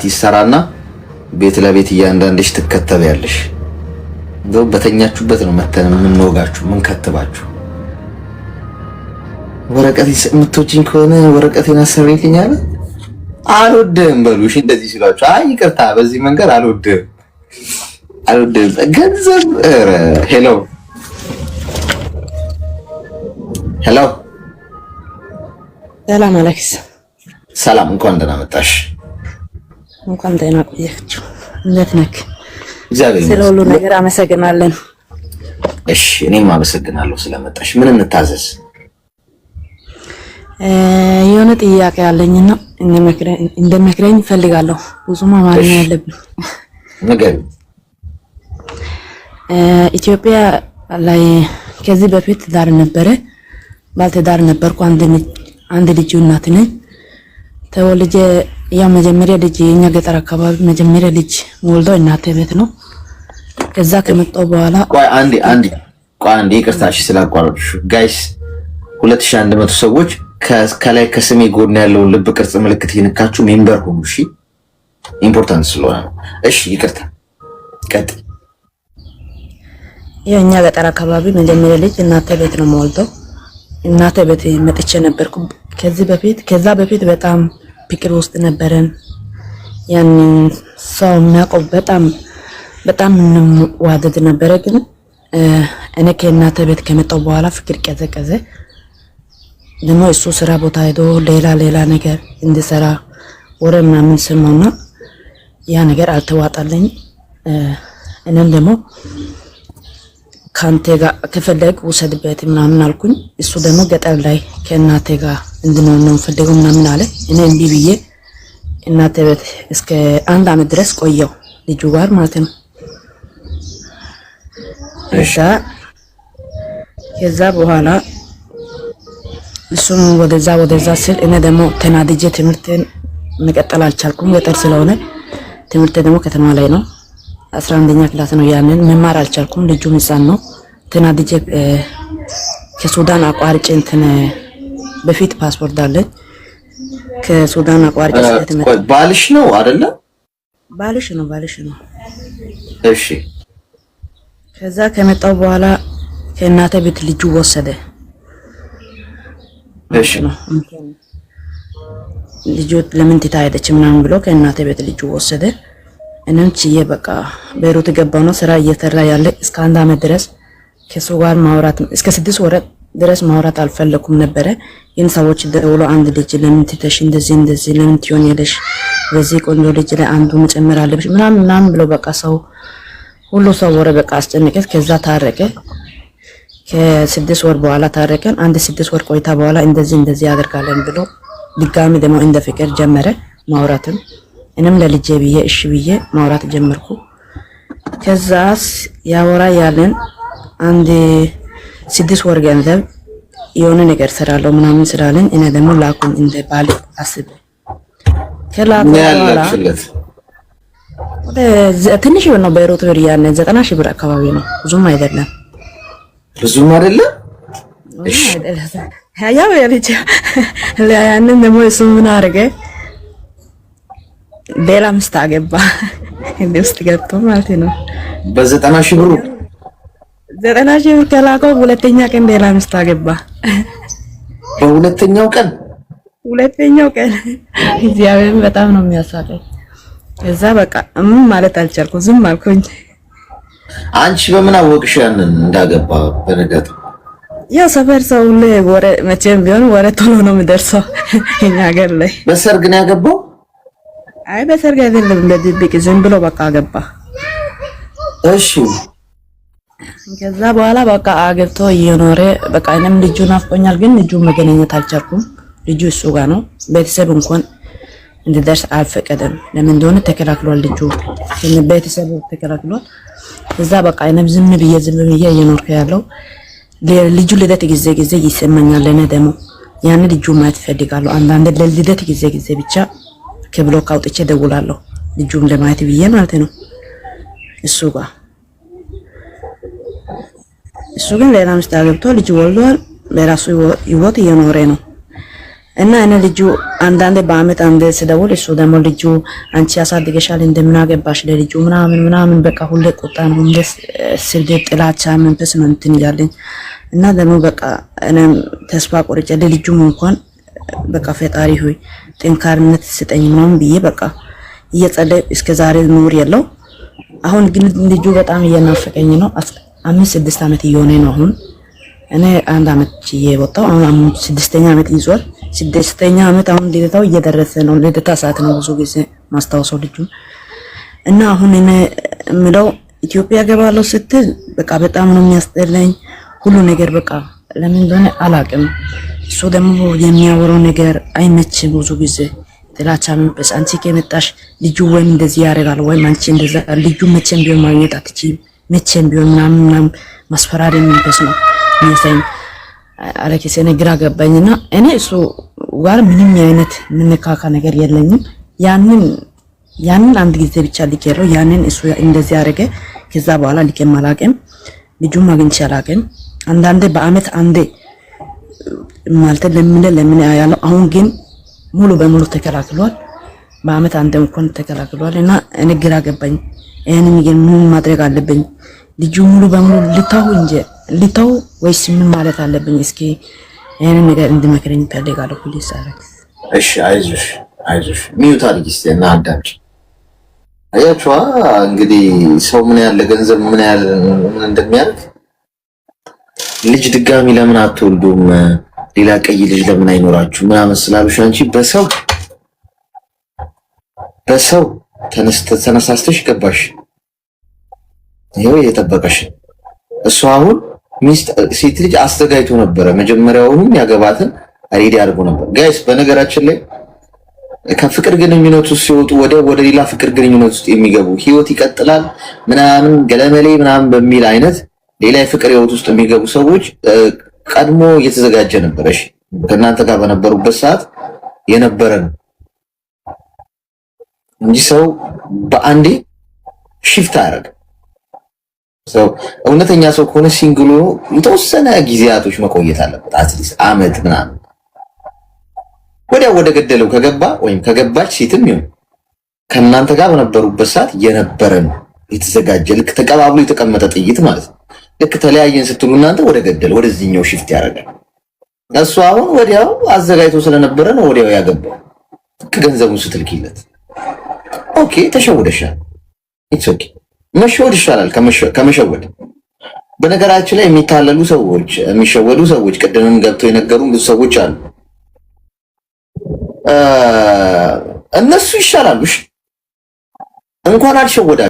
ጥናት ይሰራና ቤት ለቤት እያንዳንድሽ ትከተቢያለሽ። እንደው በተኛችሁበት ነው መተን የምንወጋችሁ ምን ከትባችሁ። ወረቀት የምትወጪኝ ከሆነ ወረቀቴን አሰሪልኝ አለ። አልወድም በሉሽ እንደዚህ ሲሏችሁ፣ አይ ይቅርታ በዚህ መንገድ አልወድም ገንዘብ ሄሎ ሰላም አሌክስ። ሰላም፣ እንኳን ደህና መጣሽ። እንኳን ደህና ቆያችሁ። እንዴት ነህ? እግዚአብሔር ስለ ሁሉ ነገር አመሰግናለን። እሺ እኔም አመሰግናለሁ ስለመጣሽ። ምን እንታዘዝ? የሆነ ጥያቄ አለኝና እንደመክረኝ እፈልጋለሁ። ብዙም አማርኛ ያለብኝ ነገር ኢትዮጵያ ላይ ከዚህ በፊት ትዳር ነበረ። ባልትዳር ነበርኩ። አንድ ልጅ እናት ነኝ። ተወልጄ ያ መጀመሪያ ልጅ የኛ ገጠር አካባቢ መጀመሪያ ልጅ ወልዶ እናቴ ቤት ነው። ከዛ ከመጣው በኋላ ቆይ አንዴ ይቅርታሽ ስላቋረጥሽ ጋይስ 2100 ሰዎች ከላይ ከስሜ ጎን ያለውን ልብ ቅርጽ ምልክት ይንካችሁ ሜምበር ሁኑ። እሺ ኢምፖርታንት ስለሆነ ነው። እሺ ይቅርታ ቀጥል። የኛ ገጠር አካባቢ መጀመሪያ ልጅ እናቴ ቤት ነው የምወልደው። እናቴ ቤት መጥቼ ነበርኩ ከዛ በፊት በጣም ፍቅር ውስጥ ነበረን። ያን ሰው የሚያውቀው በጣም እንዋደድ ነበረ። ግን እኔ ከእናቴ ቤት ከመጣሁ በኋላ ፍቅር ቀዘቀዘ። ደግሞ እሱ ስራ ቦታ ሄዶ ሌላ ነገር እንዲሰራ ወሬ ምናምን ሰማሁና ያ ነገር አልተዋጣልኝ። እኔም ደግሞ ካንተ ጋር ከፈለግ ውሰድበት ምናምን አልኩኝ። እሱ ደግሞ ገጠር ላይ ከእናቴ ጋር እንድንሆን ነው ፈልገው ምናምን አለ። እኔ እምቢ ብዬ እናቴ ቤት እስከ 1 አመት ድረስ ቆየው ልጁ ጋር ማለት ነው። ከዛ በኋላ እሱም ወደዛ ስል እኔ ደግሞ ተናድጄ ትምህርቴን መቀጠል አልቻልኩም። ገጠር ስለሆነ ትምህርቴ ደግሞ ከተማ ላይ ነው። 11ኛ ክላስ ነው። ያንን መማር አልቻልኩም። ልጁ ህፃን ነው። ተናድጄ ከሱዳን አቋርጬ በፊት ፓስፖርት አለኝ። ከሱዳን አቋርጬ ስለተመጣ ባልሽ ነው አይደለ? ባልሽ ነው። እሺ። ከዛ ከመጣው በኋላ ከእናቴ ቤት ልጁ ወሰደ። እሺ ነው ልጁ ለምን ትታየደች ምናምን ብሎ ከእናቴ ቤት ልጁ ወሰደ። እኔም ችዬ በቃ ቤሩት ገባው ነው ስራ እየሰራ ያለ እስከ 1 አመት ድረስ ከሱ ጋር ማውራት እስከ 6 ወር ድረስ ማውራት አልፈለኩም ነበረ። ግን ሰዎች ደውሎ አንድ ልጅ ለምን ትተሽ እንደዚህ ለምን ትሆን ያለሽ በዚህ ቆንጆ ልጅ ላይ አንዱ መጨመር አለብሽ ምናምን ብሎ በቃ ሁሉ ሰው ወሬ በቃ አስጨነቀት። ከዛ ታረቀ። ከ6 ወር በኋላ ታረቀን። 6 ወር ቆይታ በኋላ እንደዚህ ያደርጋለን ብሎ ድጋሚ ደግሞ እንደ ፍቅር ጀመረ ማውራትም። እኔም ለልጄ ብዬ እሺ ብዬ ማውራት ጀመርኩ። ከዛስ ያወራ ያለን 6 ወር ገንዘብ የሆነ ነገር ሰራለው ምናምን ስላለኝ እኔ ደግሞ ላኩኝ እንደ ባል አስብ ከላኩ በኋላ ትንሽ ነው በሮት ብር ያን 90 ሺህ ብር አካባቢ ነው። ብዙም አይደለም። እሺ ያው ያለች ያንን ደግሞ እሱ ምን አደረገ? ሌላ ሚስት አገባ። እንደ ውስጥ ገብቶ ማለት ነው። በ90 ሺህ ብር 90 ሺህ ብር ከላከው ሁለተኛ ቀን ሌላ ሚስት አገባ። በሁለተኛው ቀን እግዚአብሔር በጣም ነው የሚያሳቀኝ። እዛ በቃ ምን ማለት አልቻልኩም። ዝም አልኩኝ። አንቺ በምን አወቅሽ ያንን እንዳገባ? በነገቱ ያው ሰፈር ሰው ሁሉ ወሬ መቼም ቢሆን ወሬ ቶሎ ነው የሚደርሰው እኛ ሀገር ላይ። በሰርግ ነው ያገባው? አይ በሰርግ አይደለም፣ በድብቅ ዝም ብሎ በቃ አገባ። እሺ ከዛ በኋላ በቃ አገብቶ እየኖረ በቃ እኔም ልጁ ናፍቆኛል፣ ግን ልጁ መገናኘት አልቻልኩም። ልጁ እሱ ጋር ነው። ቤተሰብ እንኳን እንድደርስ አልፈቀደም። ለምን እንደሆነ ተከላክሏል። ልጁ ቤተሰብ ተከላክሏል። እዛ በቃ እኔም ዝም ብዬ እየኖርኩ ያለው ልጁ ልደት ጊዜ ይሰማኛል። እኔ ደግሞ ያን ልጁ ማየት ፈልጋለሁ። አንዳንድ ለልደት ጊዜ ብቻ ከብሎክ አውጥቼ ደውላለሁ ልጁም ለማየት ብዬ ማለት ነው። እሱ ግን ሌላ ሚስት አግብቶ ልጅ ወልዷል። ለራሱ ህይወት እየኖረ ነው። እና እኔ ልጁ አንዳንዴ በአመት አንዴ ስደውል እሱ ደግሞ ልጁ አንቺ ያሳድገሻል እንደምናገባሽ ለልጁ ምናምን በቃ ሁሌ ቁጣ ነው፣ ሁሌ ስድብ፣ ጥላቻ መንፈስ ነው እንትን ይላልኝ እና ደግሞ በቃ እኔም ተስፋ ቆርጬ ለልጁም እንኳን በቃ ፈጣሪ ሆይ ጥንካሬነት ስጠኝ ምናምን ብዬ በቃ እየጸለይ እስከ ዛሬ ኑር ያለው። አሁን ግን ልጁ በጣም እየናፈቀኝ ነው። 5-6 አመት እየሆነ ነው አሁን። እኔ 1 አመት እየወጣው አሁን 6ኛ አመት ይዟል። 6ኛ አመት አሁን ልደታው እየደረሰ ነው። ልደታ ሰዓት ነው ብዙ ጊዜ ማስታወሰው ልጁ እና አሁን እኔ ምለው ኢትዮጵያ ገባለሁ ስትል በቃ በጣም ነው የሚያስጠላኝ ሁሉ ነገር በቃ ለምን እንደሆነ አላውቅም። እሱ ደግሞ የሚያወራው ነገር አይመችም ብዙ ጊዜ ጥላቻ መንፈስ። አንቺ ከመጣሽ ልጁ ወይም እንደዚህ ያደርጋል ወይም አንቺ እንደዛ ልጁ መቼም ቢሆን ማግኘት አትችይም መቼም ቢሆን ምናምን ማስፈራሪያ መንፈስ ነው የሚያሳይ አለከሰ ግራ ገባኝና እኔ እሱ ጋር ምንም አይነት ምንካካ ነገር የለኝም። ያንን አንድ ጊዜ ብቻ ልኬረው ያንን እሱ እንደዚህ ያደረገ ከዛ በኋላ ልኬም አላውቅም። ልጁም አግኝቼ አላውቅም። አንዳንዴ በአመት አንዴ ማለት ለምን ያለው አሁን ግን ሙሉ በሙሉ ተከላክሏል። በአመት አንዴ እንኳን ተከላክሏል እና እኔ ግራ ገባኝ። ይሄንን ግን ምን ማድረግ አለብኝ? ልጁ ሙሉ በሙሉ ልታው ወይስ ምን ማለት አለብኝ? እስኪ ይሄንን ነገር እንድመክረኝ ፈልጋለሁ ፕሊስ አረግ። እሺ አይዞሽ ሚዩት አድርጊ እና አዳምጪ። አያችዋ እንግዲህ ሰው ምን ያለ ገንዘብ ምን ያለ ምን እንደሚያደርግ ልጅ ድጋሚ ለምን አትወልዱም? ሌላ ቀይ ልጅ ለምን አይኖራችሁ? ምናምን ስላሉሽ አንቺ በሰው ተነሳስተሽ ገባሽ። ይሄው እየጠበቀሽ እሱ አሁን ሴት ልጅ አስተጋይቶ ነበረ። መጀመሪያውንም ያገባትን ሬዲ አድርጎ ነበር። ጋይስ በነገራችን ላይ ከፍቅር ግንኙነት ውስጥ ሲወጡ ወደ ሌላ ፍቅር ግንኙነት ውስጥ የሚገቡ ህይወት ይቀጥላል ምናምን ገለመሌ ምናምን በሚል አይነት ሌላ የፍቅር ህይወት ውስጥ የሚገቡ ሰዎች ቀድሞ እየተዘጋጀ ነበር። እሺ ከእናንተ ጋር በነበሩበት ሰዓት የነበረ ነው እንጂ ሰው በአንዴ ሽፍት አያደርግም። ሰው እውነተኛ ሰው ከሆነ ሲንግሉ የተወሰነ ጊዜያቶች መቆየት አለበት። አትሊስት አመት ምናምን ወዲያው ወደ ገደለው ከገባ ወይም ከገባች ሴትም ይሁን ከእናንተ ጋር በነበሩበት ሰዓት የነበረ ነው የተዘጋጀ ልክ ተቀባብሎ የተቀመጠ ጥይት ማለት ነው። ልክ ተለያየን ስትሉ እናንተ ወደ ገደለው ወደዚህኛው ሽፍት ያደርጋል። እሱ አሁን ወዲያው አዘጋጅቶ ስለነበረ ነው ወዲያው ያገባው ከገንዘቡን ስትልኪለት። ኦኬ ተሸውደሻል። ኢትስ ኦኬ መሸወድ ይሻላል ከመሸወድ። በነገራችን ላይ የሚታለሉ ሰዎች የሚሸወዱ ሰዎች ቅድምም ገብተው የነገሩን ብዙ ሰዎች አሉ። እነሱ ይሻላሉ እንኳን አልሸወዳ